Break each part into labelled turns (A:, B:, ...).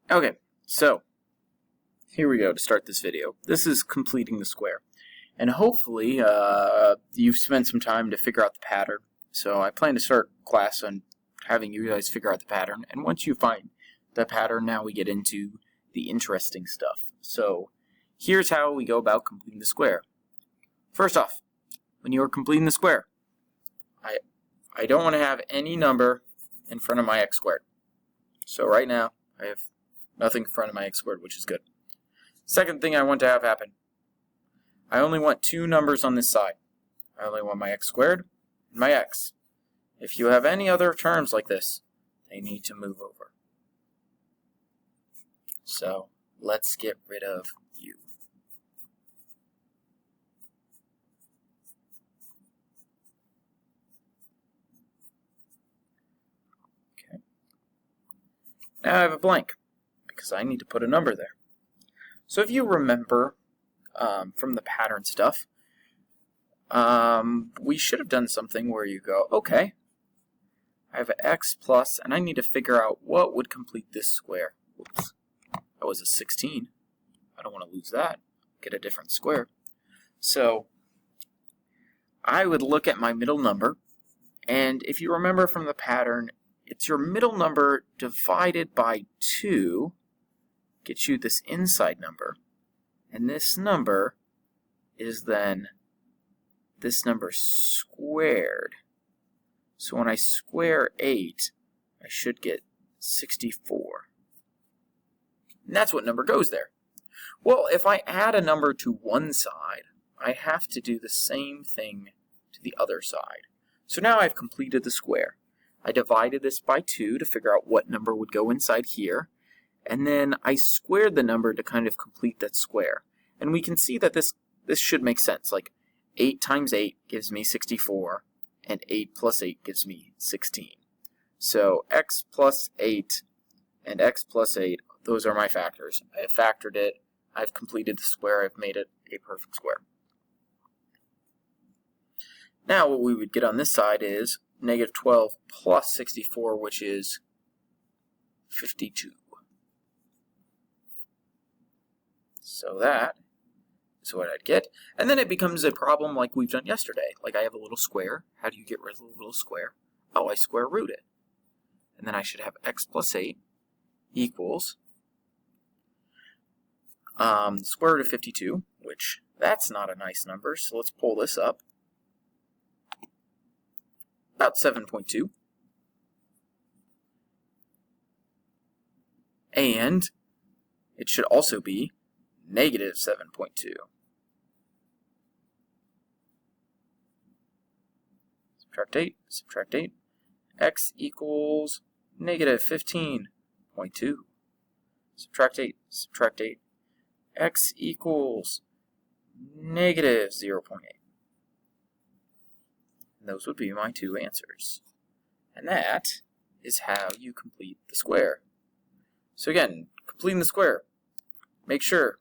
A: Okay, so here we go to start this video. This is completing the square. And hopefully you've spent some time to figure out the pattern. So I plan to start class on having you guys figure out the pattern. And once you find the pattern, now we get into the interesting stuff. So here's how we go about completing the square. First off, when you are completing the square, I don't want to have any number in front of my x squared. So right now, I have nothing in front of my x squared, which is good. Second thing I want to have happen, I only want two numbers on this side. I only want my x squared and my x. If you have any other terms like this, they need to move over. So let's get rid of you. Okay. Now I have a blank because I need to put a number there. So if you remember from the pattern stuff, we should have done something where you go, okay, I have an x plus, and I need to figure out what would complete this square. Oops, that was a 16. I don't want to lose that. Get a different square. So I would look at my middle number, and if you remember from the pattern, it's your middle number divided by 2 gets you this inside number. And this number is then this number squared. So when I square 8, I should get 64. And that's what number goes there. Well, if I add a number to one side, I have to do the same thing to the other side. So now I've completed the square. I divided this by 2 to figure out what number would go inside here. And then I squared the number to kind of complete that square. And we can see that this should make sense. Like 8 times 8 gives me 64, and 8 plus 8 gives me 16. So x plus 8 and x plus 8, those are my factors. I have factored it. I've completed the square. I've made it a perfect square. Now what we would get on this side is negative 12 plus 64, which is 52. So that is what I'd get. And then it becomes a problem like we've done yesterday. Like I have a little square. How do you get rid of a little square? Oh, I square root it. And then I should have x plus 8 equals the square root of 52, which that's not a nice number. So let's pull this up. About 7.2. And it should also be negative 7.2. Subtract 8. X equals negative 15.2. Subtract 8. X equals negative 0.8. And those would be my two answers. And that is how you complete the square. So again, completing the square. Make sure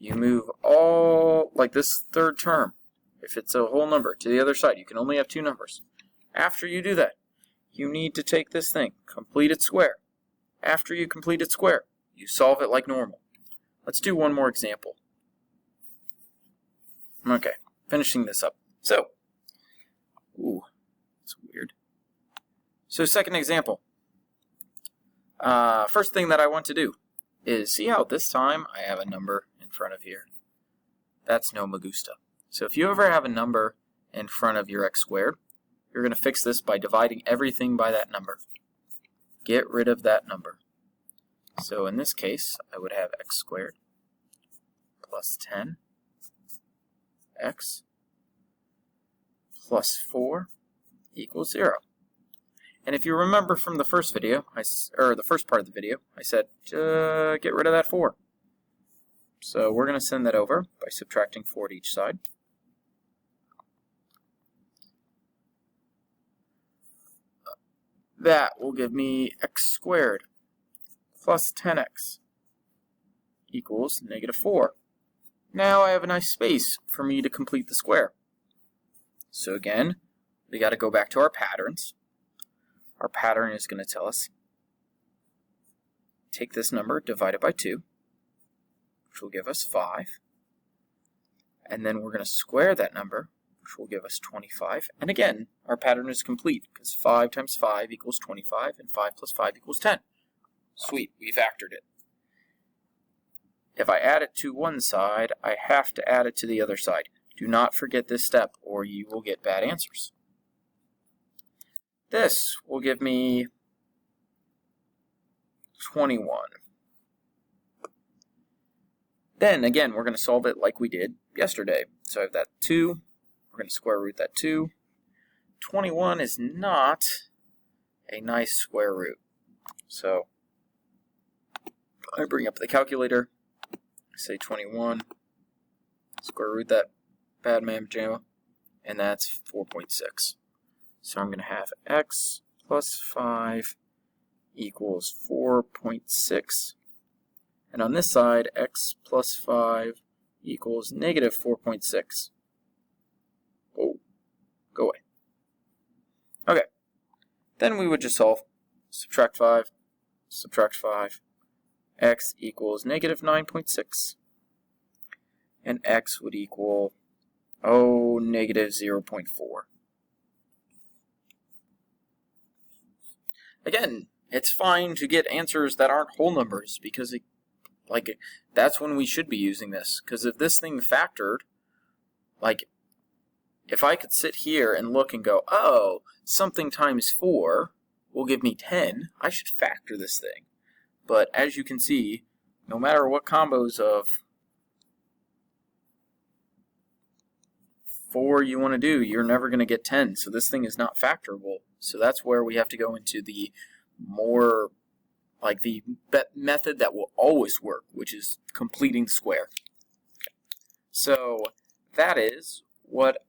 A: you move all, like this third term, if it's a whole number, to the other side. You can only have two numbers. After you do that, you need to take this thing, complete its square. After you complete its square, you solve it like normal. Let's do one more example. Okay, finishing this up. So, that's weird. So second example. First thing that I want to do is see how this time I have a number in front of here. That's no me gusta. So if you ever have a number in front of your x squared, you're going to fix this by dividing everything by that number. Get rid of that number. So in this case, I would have x squared plus 10x plus 4 equals 0. And if you remember from the first video, the first part of the video, I said, get rid of that 4. So we're going to send that over by subtracting 4 to each side. That will give me x squared plus 10x equals negative 4. Now I have a nice space for me to complete the square. So again, we got to go back to our patterns. Our pattern is going to tell us take this number, divide it by 2, which will give us 5. And then we're going to square that number, which will give us 25. And again, our pattern is complete because 5 times 5 equals 25, and 5 plus 5 equals 10. Sweet, we factored it. If I add it to one side, I have to add it to the other side. Do not forget this step, or you will get bad answers. This will give me 21. Then, again, we're going to solve it like we did yesterday. So I have that 2. We're going to square root that 2. 21 is not a nice square root. So I bring up the calculator. Say 21, square root that bad man pajama, and that's 4.6. So I'm going to have x plus 5 equals 4.6. And on this side, x plus 5 equals negative 4.6. Oh, go away. Okay, then we would just solve. Subtract 5, subtract 5. X equals negative 9.6, and x would equal, negative 0.4. Again, it's fine to get answers that aren't whole numbers because that's when we should be using this. Because if this thing factored, if I could sit here and look and go, oh, something times 4 will give me 10, I should factor this thing. But as you can see, no matter what combos of 4 you want to do, you're never going to get 10. So this thing is not factorable. So that's where we have to go into the more, the method that will always work, which is completing the square. So that is what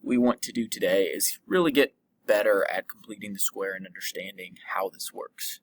A: we want to do today, is really get better at completing the square and understanding how this works.